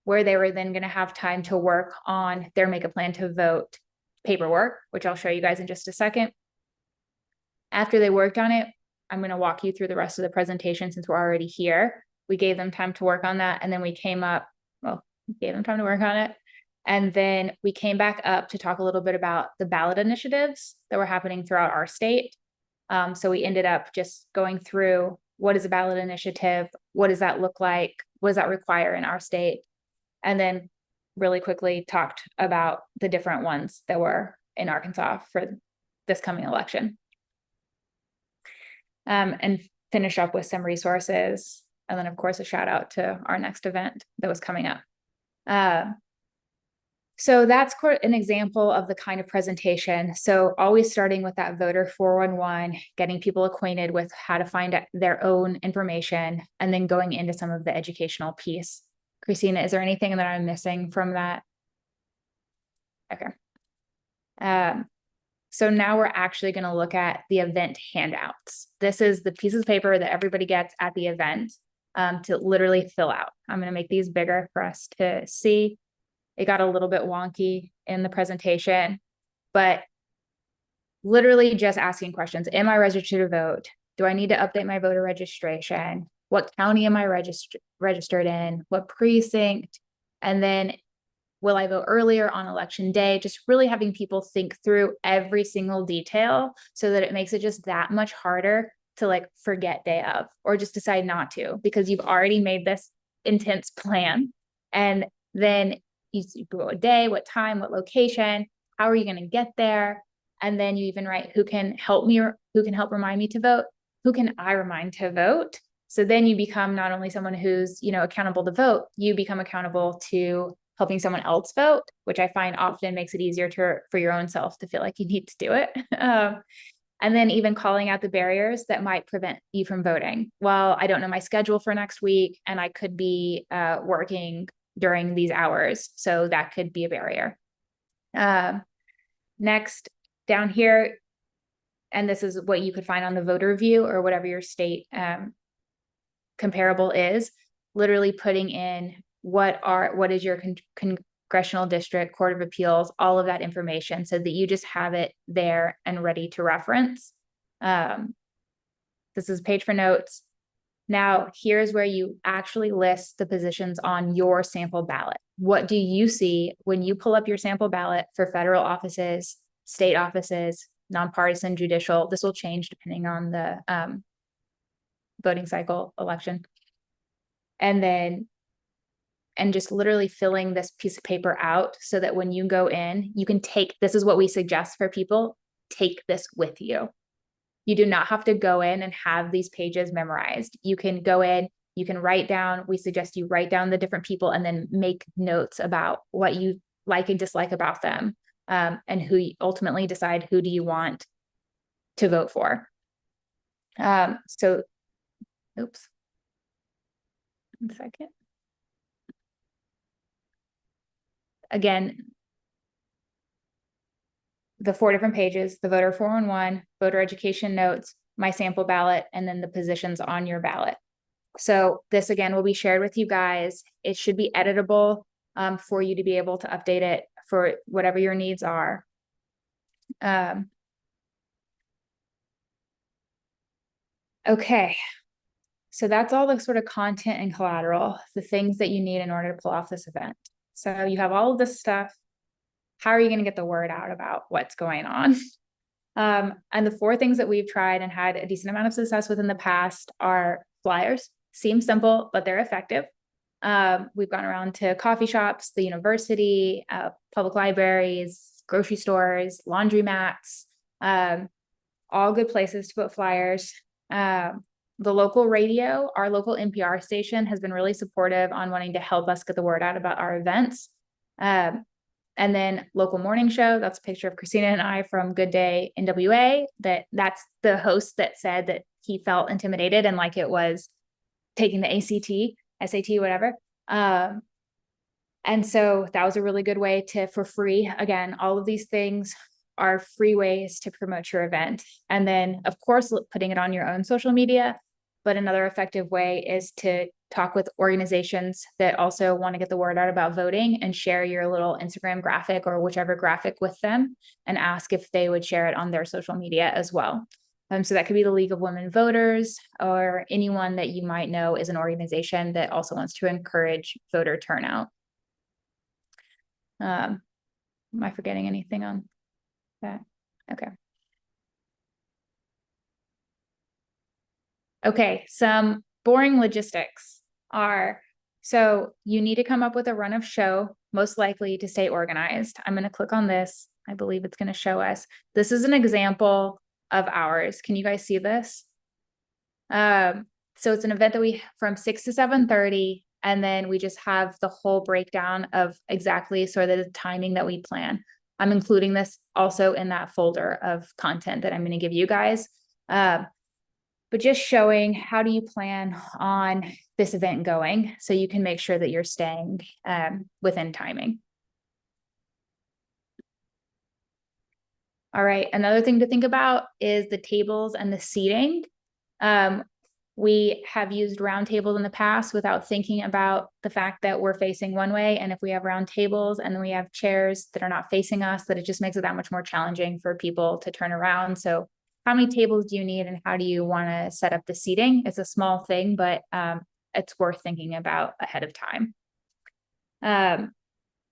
where they were then going to have time to work on their make a plan to vote paperwork, which I'll show you guys in just a second. After they worked on it, I'm going to walk you through the rest of the presentation since we're already here. We gave them time to work on that, and then we gave them time to work on it. And then we came back up to talk a little bit about the ballot initiatives that were happening throughout our state. So we ended up just going through, what is a ballot initiative? What does that look like? What does that require in our state? And then really quickly talked about the different ones that were in Arkansas for this coming election. And finish up with some resources. And then of course, a shout out to our next event that was coming up. So that's an example of the kind of presentation. So always starting with that voter 411, getting people acquainted with how to find their own information, and then going into some of the educational piece. Christina, is there anything that I'm missing from that? Okay. So now we're actually going to look at the event handouts. This is the pieces of paper that everybody gets at the event to literally fill out. I'm going to make these bigger for us to see. It got a little bit wonky in the presentation, but literally just asking questions. Am I registered to vote? Do I need to update my voter registration? What county am I registered in? What precinct? And then will I vote earlier on election day? Just really having people think through every single detail so that it makes it just that much harder to like forget day of, or just decide not to, because you've already made this intense plan. And then you go a day, what time, what location, how are you going to get there? And then you even write who can help me, or who can help remind me to vote, who can I remind to vote? So then you become not only someone who's, accountable to vote, you become accountable to helping someone else vote, which I find often makes it easier for your own self to feel like you need to do it. And then even calling out the barriers that might prevent you from voting. Well, I don't know my schedule for next week, and I could be working during these hours, so that could be a barrier. Next, down here, and this is what you could find on the voter view or whatever your state comparable is, literally putting in what is your congressional district, court of appeals, all of that information, so that you just have it there and ready to reference. This is a page for notes. Now, here's where you actually list the positions on your sample ballot. What do you see when you pull up your sample ballot for federal offices, state offices, nonpartisan, judicial? This will change depending on the voting cycle election. And just literally filling this piece of paper out so that when you go in, you can this is what we suggest for people, take this with you. You do not have to go in and have these pages memorized. You can go in, you can write down, we suggest you write down the different people and then make notes about what you like and dislike about them, and who you ultimately decide who do you want to vote for. Oops. 1 second. Again, the 4 different pages, the voter 411, voter education notes, my sample ballot, and then the positions on your ballot. So this again will be shared with you guys. It should be editable for you to be able to update it for whatever your needs are. Okay, so that's all the sort of content and collateral, the things that you need in order to pull off this event. So you have all of this stuff. How are you going to get the word out about what's going on? And the 4 things that we've tried and had a decent amount of success with in the past are flyers. Seem simple, but they're effective. We've gone around to coffee shops, the university, public libraries, grocery stores, laundromats, all good places to put flyers. The local radio, our local NPR station, has been really supportive on wanting to help us get the word out about our events. And then local morning show, that's a picture of Christina and I from Good Day NWA. That's the host that said that he felt intimidated and like it was taking the ACT, SAT, whatever. And so that was a really good way for free. Again, all of these things are free ways to promote your event. And then, of course, putting it on your own social media. But another effective way is to talk with organizations that also want to get the word out about voting and share your little Instagram graphic or whichever graphic with them and ask if they would share it on their social media as well. So that could be the League of Women Voters or anyone that you might know is an organization that also wants to encourage voter turnout. Am I forgetting anything on that? Okay. Okay, some boring logistics are, so you need to come up with a run of show, most likely to stay organized. I'm going to click on this. I believe it's going to show us. This is an example of ours. Can you guys see this? So it's an event that we from 6 to 7:30, and then we just have the whole breakdown of exactly sort of the timing that we plan. I'm including this also in that folder of content that I'm going to give you guys. But just showing how do you plan on this event going so you can make sure that you're staying within timing. All right, another thing to think about is the tables and the seating. We have used round tables in the past without thinking about the fact that we're facing one way. And if we have round tables and then we have chairs that are not facing us, that it just makes it that much more challenging for people to turn around. So how many tables do you need and how do you want to set up the seating? It's a small thing, but it's worth thinking about ahead of time.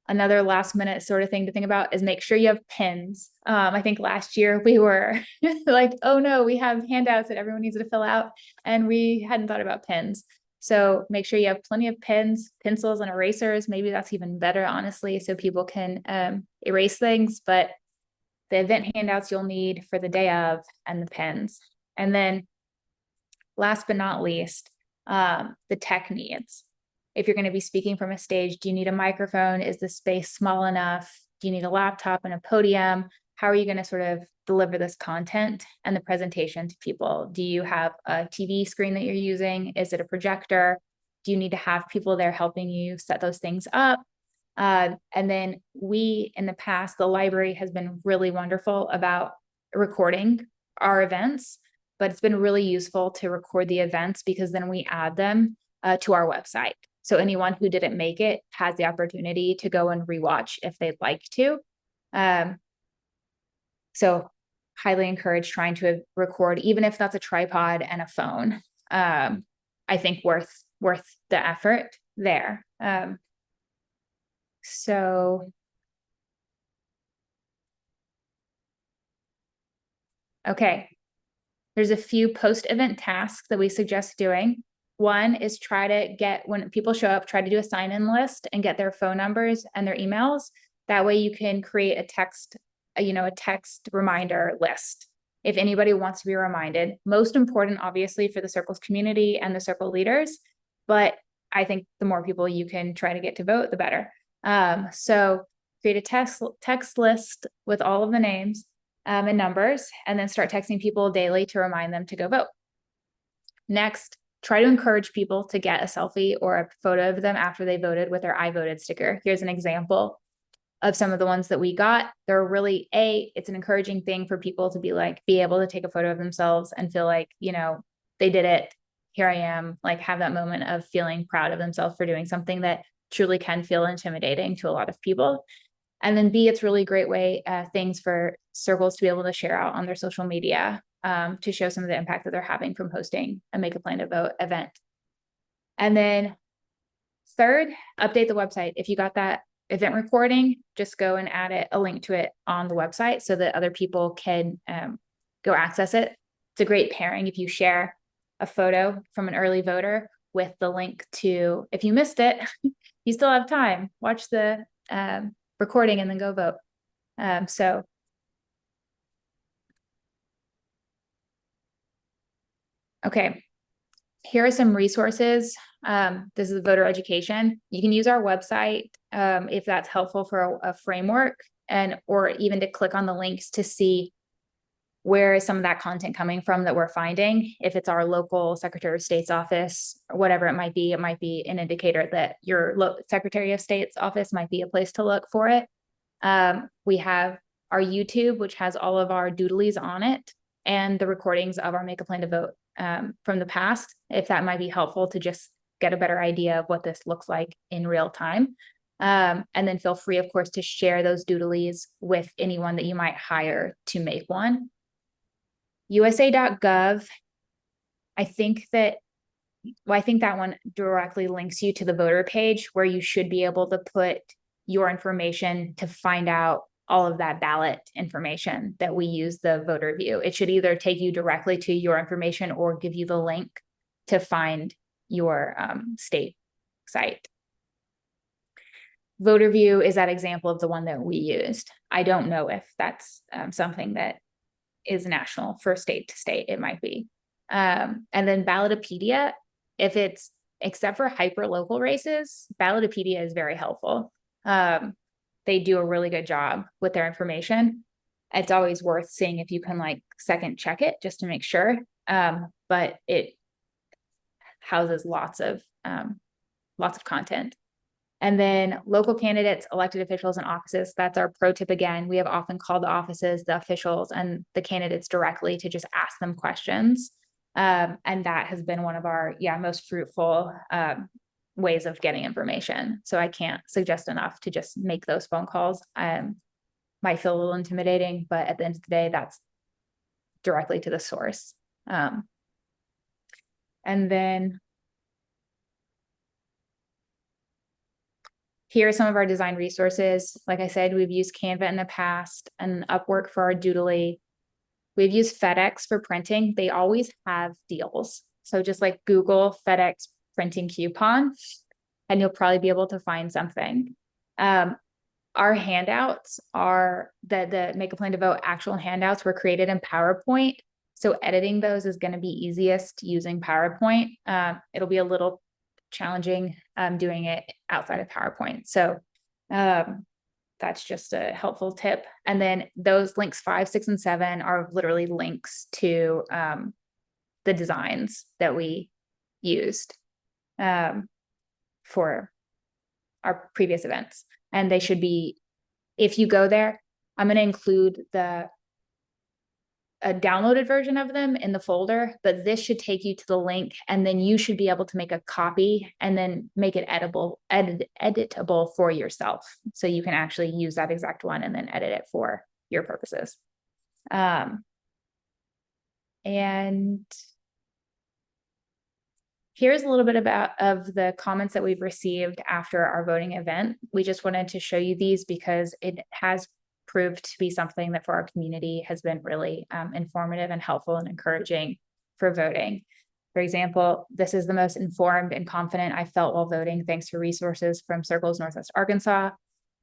Another last minute sort of thing to think about is make sure you have pins. I think last year we were like, oh no, we have handouts that everyone needs to fill out and we hadn't thought about pins. So make sure you have plenty of pins, pencils and erasers. Maybe that's even better, honestly, so people can erase things, but the event handouts you'll need for the day of and the pins. And then last but not least, the tech needs. If you're going to be speaking from a stage, do you need a microphone? Is the space small enough? Do you need a laptop and a podium? How are you going to sort of deliver this content and the presentation to people? Do you have a TV screen that you're using? Is it a projector? Do you need to have people there helping you set those things up? And then in the past, the library has been really wonderful about recording our events, but it's been really useful to record the events because then we add them to our website. So anyone who didn't make it has the opportunity to go and rewatch if they'd like to. So highly encourage trying to record, even if that's a tripod and a phone. I think worth the effort there. Okay, there's a few post-event tasks that we suggest doing. One is try to get, when people show up, try to do a sign-in list and get their phone numbers and their emails. That way you can create a text reminder list if anybody wants to be reminded. Most important, obviously, for the Circles community and the Circle leaders, but I think the more people you can try to get to vote, the better. So create a text list with all of the names and numbers, and then start texting people daily to remind them to go vote. Next, try to encourage people to get a selfie or a photo of them after they voted with their I voted sticker. Here's an example of some of the ones that we got. They're really, it's an encouraging thing for people to be able to take a photo of themselves and feel like, they did it. here I am, like have that moment of feeling proud of themselves for doing something that truly can feel intimidating to a lot of people. And then B, it's really great way, things for circles to be able to share out on their social media, to show some of the impact that they're having from hosting a Make a Plan to Vote event. And then third, update the website. If you got that event recording, just go and add a link to it on the website so that other people can go access it. It's a great pairing if you share a photo from an early voter with the link to, if you missed it, you still have time. Watch the recording and then go vote. Okay, here are some resources. This is voter education. You can use our website if that's helpful for a framework, or even to click on the links to see where is some of that content coming from that we're finding. If it's our local Secretary of State's office or whatever it might be an indicator that your Secretary of State's office might be a place to look for it. We have our YouTube, which has all of our doodlies on it and the recordings of our Make a Plan to Vote from the past, if that might be helpful to just get a better idea of what this looks like in real time. And then feel free, of course, to share those doodlies with anyone that you might hire to make one. USA.gov, I think that one directly links you to the voter page where you should be able to put your information to find out all of that ballot information that we use the voter view. It should either take you directly to your information or give you the link to find your state site. Voter view is that example of the one that we used. I don't know if that's something that is national for state to state. It might be. And then Ballotopedia, if it's, except for hyper local races, Ballotopedia is very helpful. They do a really good job with their information. It's always worth seeing if you can like second check it just to make sure. But it houses lots of content. And then local candidates, elected officials, and offices. That's our pro tip again. We have often called the offices, the officials, and the candidates directly to just ask them questions. And that has been one of our most fruitful ways of getting information. So I can't suggest enough to just make those phone calls. Might feel a little intimidating, but at the end of the day, that's directly to the source. And then here are some of our design resources. Like I said, we've used Canva in the past and Upwork for our doodly. We've used FedEx for printing. They always have deals. So just like Google FedEx printing coupon, and you'll probably be able to find something. Our handouts are the Make a Plan to Vote actual handouts were created in PowerPoint. So editing those is going to be easiest using PowerPoint. It'll be a little challenging doing it outside of PowerPoint. So that's just a helpful tip. And then those links 5, 6, and 7 are literally links to the designs that we used for our previous events. And they should be, if you go there, I'm going to include a downloaded version of them in the folder, but this should take you to the link, and then you should be able to make a copy and then make it editable for yourself. So you can actually use that exact one and then edit it for your purposes. And here's a little bit of the comments that we've received after our voting event. We just wanted to show you these because it has proved to be something that for our community has been really informative and helpful and encouraging for voting. For example, this is the most informed and confident I felt while voting, thanks to resources from Circles Northwest Arkansas.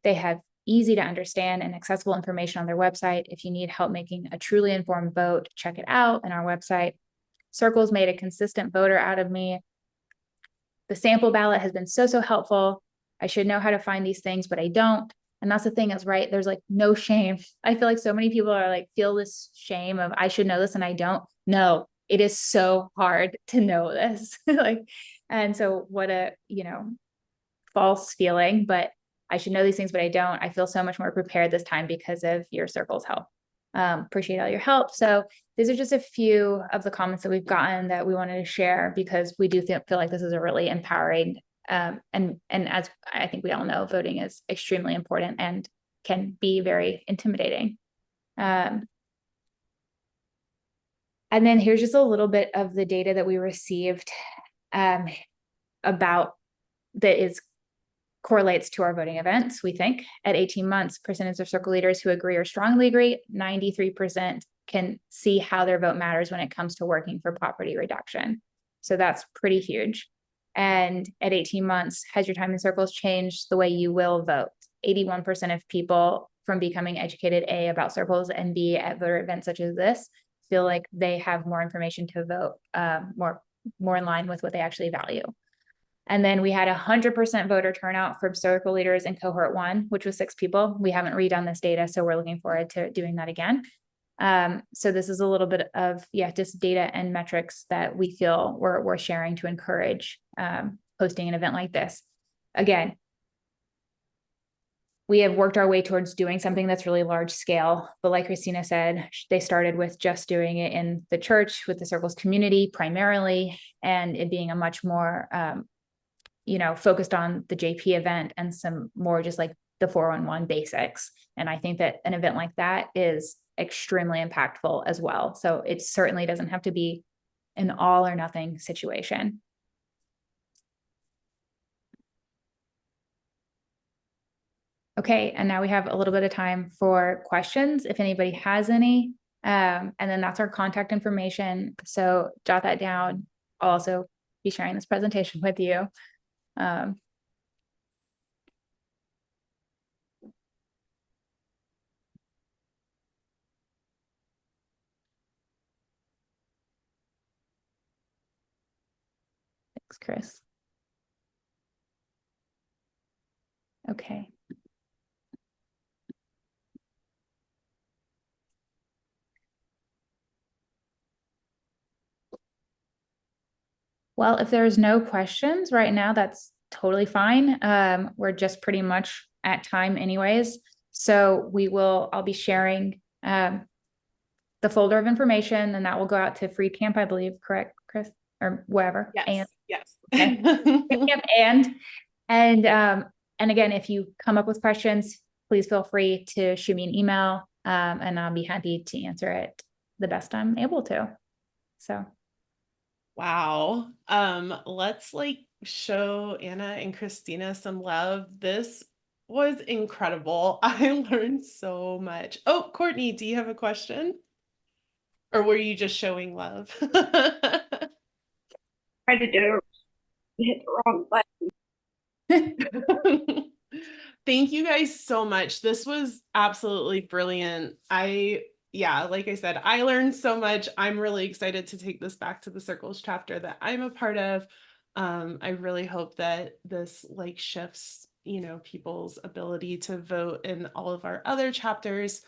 They have easy to understand and accessible information on their website. If you need help making a truly informed vote, check it out on our website. Circles made a consistent voter out of me. The sample ballot has been so helpful. I should know how to find these things, but I don't. And that's the thing is, right, there's like no shame. I feel like so many people are like, feel this shame of I should know this and I don't. No, it is so hard to know this. And so what a, false feeling, but I should know these things, but I don't. I feel so much more prepared this time because of your Circles help. Appreciate all your help. So these are just a few of the comments that we've gotten that we wanted to share, because we do feel like this is a really empowering, and as I think we all know, voting is extremely important and can be very intimidating. And then here's just a little bit of the data that we received about that correlates to our voting events. We think at 18 months, percentage of circle leaders who agree or strongly agree, 93% can see how their vote matters when it comes to working for poverty reduction. So that's pretty huge. And at 18 months, has your time in circles changed the way you will vote? 81% of people from becoming educated, A, about circles, and B, at voter events such as this, feel like they have more information to vote, more in line with what they actually value. And then we had 100% voter turnout for circle leaders in cohort 1, which was 6 people. We haven't redone this data, so we're looking forward to doing that again. So this is a little bit of, just data and metrics that we feel we're sharing to encourage hosting an event like this. Again, we have worked our way towards doing something that's really large scale, but like Christina said, they started with just doing it in the church with the Circles community primarily, and it being a much more focused on the JP event and some more just like the 411 basics. And I think that an event like that is extremely impactful as well. So it certainly doesn't have to be an all or nothing situation. Okay, and now we have a little bit of time for questions, if anybody has any. And then that's our contact information. So jot that down. I'll also be sharing this presentation with you. Thanks, Chris. Okay. Well, if there's no questions right now, that's totally fine. We're just pretty much at time anyways. So I'll be sharing the folder of information, and that will go out to Free Camp, I believe, correct, Chris? Or wherever. Yes. Yes. Okay. And again, if you come up with questions, please feel free to shoot me an email, and I'll be happy to answer it the best I'm able to. So. Wow. Let's show Anna and Christina some love. This was incredible. I learned so much. Oh, Courtney, do you have a question? Or were you just showing love? Tried to do hit the wrong button. Thank you guys so much. This was absolutely brilliant. Like I said, I learned so much. I'm really excited to take this back to the Circles chapter that I'm a part of. I really hope that this shifts, people's ability to vote in all of our other chapters.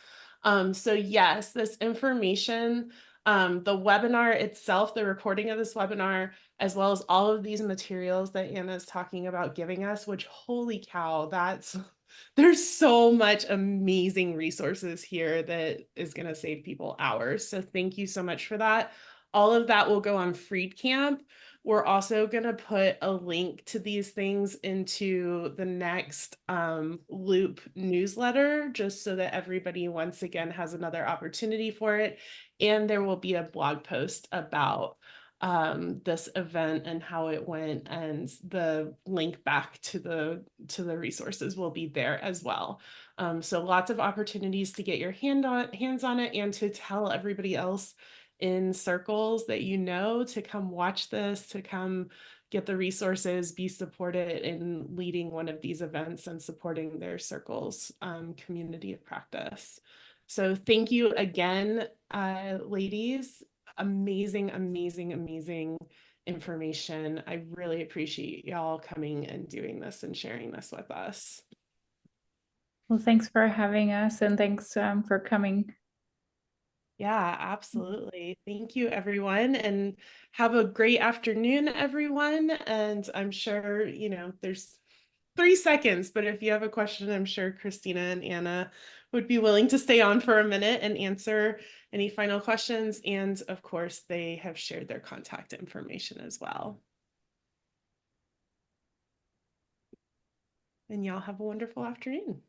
So yes, this information, the webinar itself, the recording of this webinar, as well as all of these materials that Anna is talking about giving us, which holy cow, there's so much amazing resources here that is going to save people hours. So thank you so much for that. All of that will go on FreedCamp. We're also going to put a link to these things into the next Loop newsletter, just so that everybody once again has another opportunity for it. And there will be a blog post about this event and how it went, and the link back to the resources will be there as well. So lots of opportunities to get your hands on it, and to tell everybody else in Circles that to come watch this, to come get the resources, be supported in leading one of these events and supporting their Circles community of practice. So thank you again, ladies. Amazing, amazing, amazing information. I really appreciate y'all coming and doing this and sharing this with us. Well, thanks for having us, and thanks for coming. Yeah, absolutely. Thank you, everyone, and have a great afternoon, everyone. And I'm sure, there's 3 seconds, but if you have a question, I'm sure Christina and Anna would be willing to stay on for a minute and answer any final questions. And of course, they have shared their contact information as well. And y'all have a wonderful afternoon.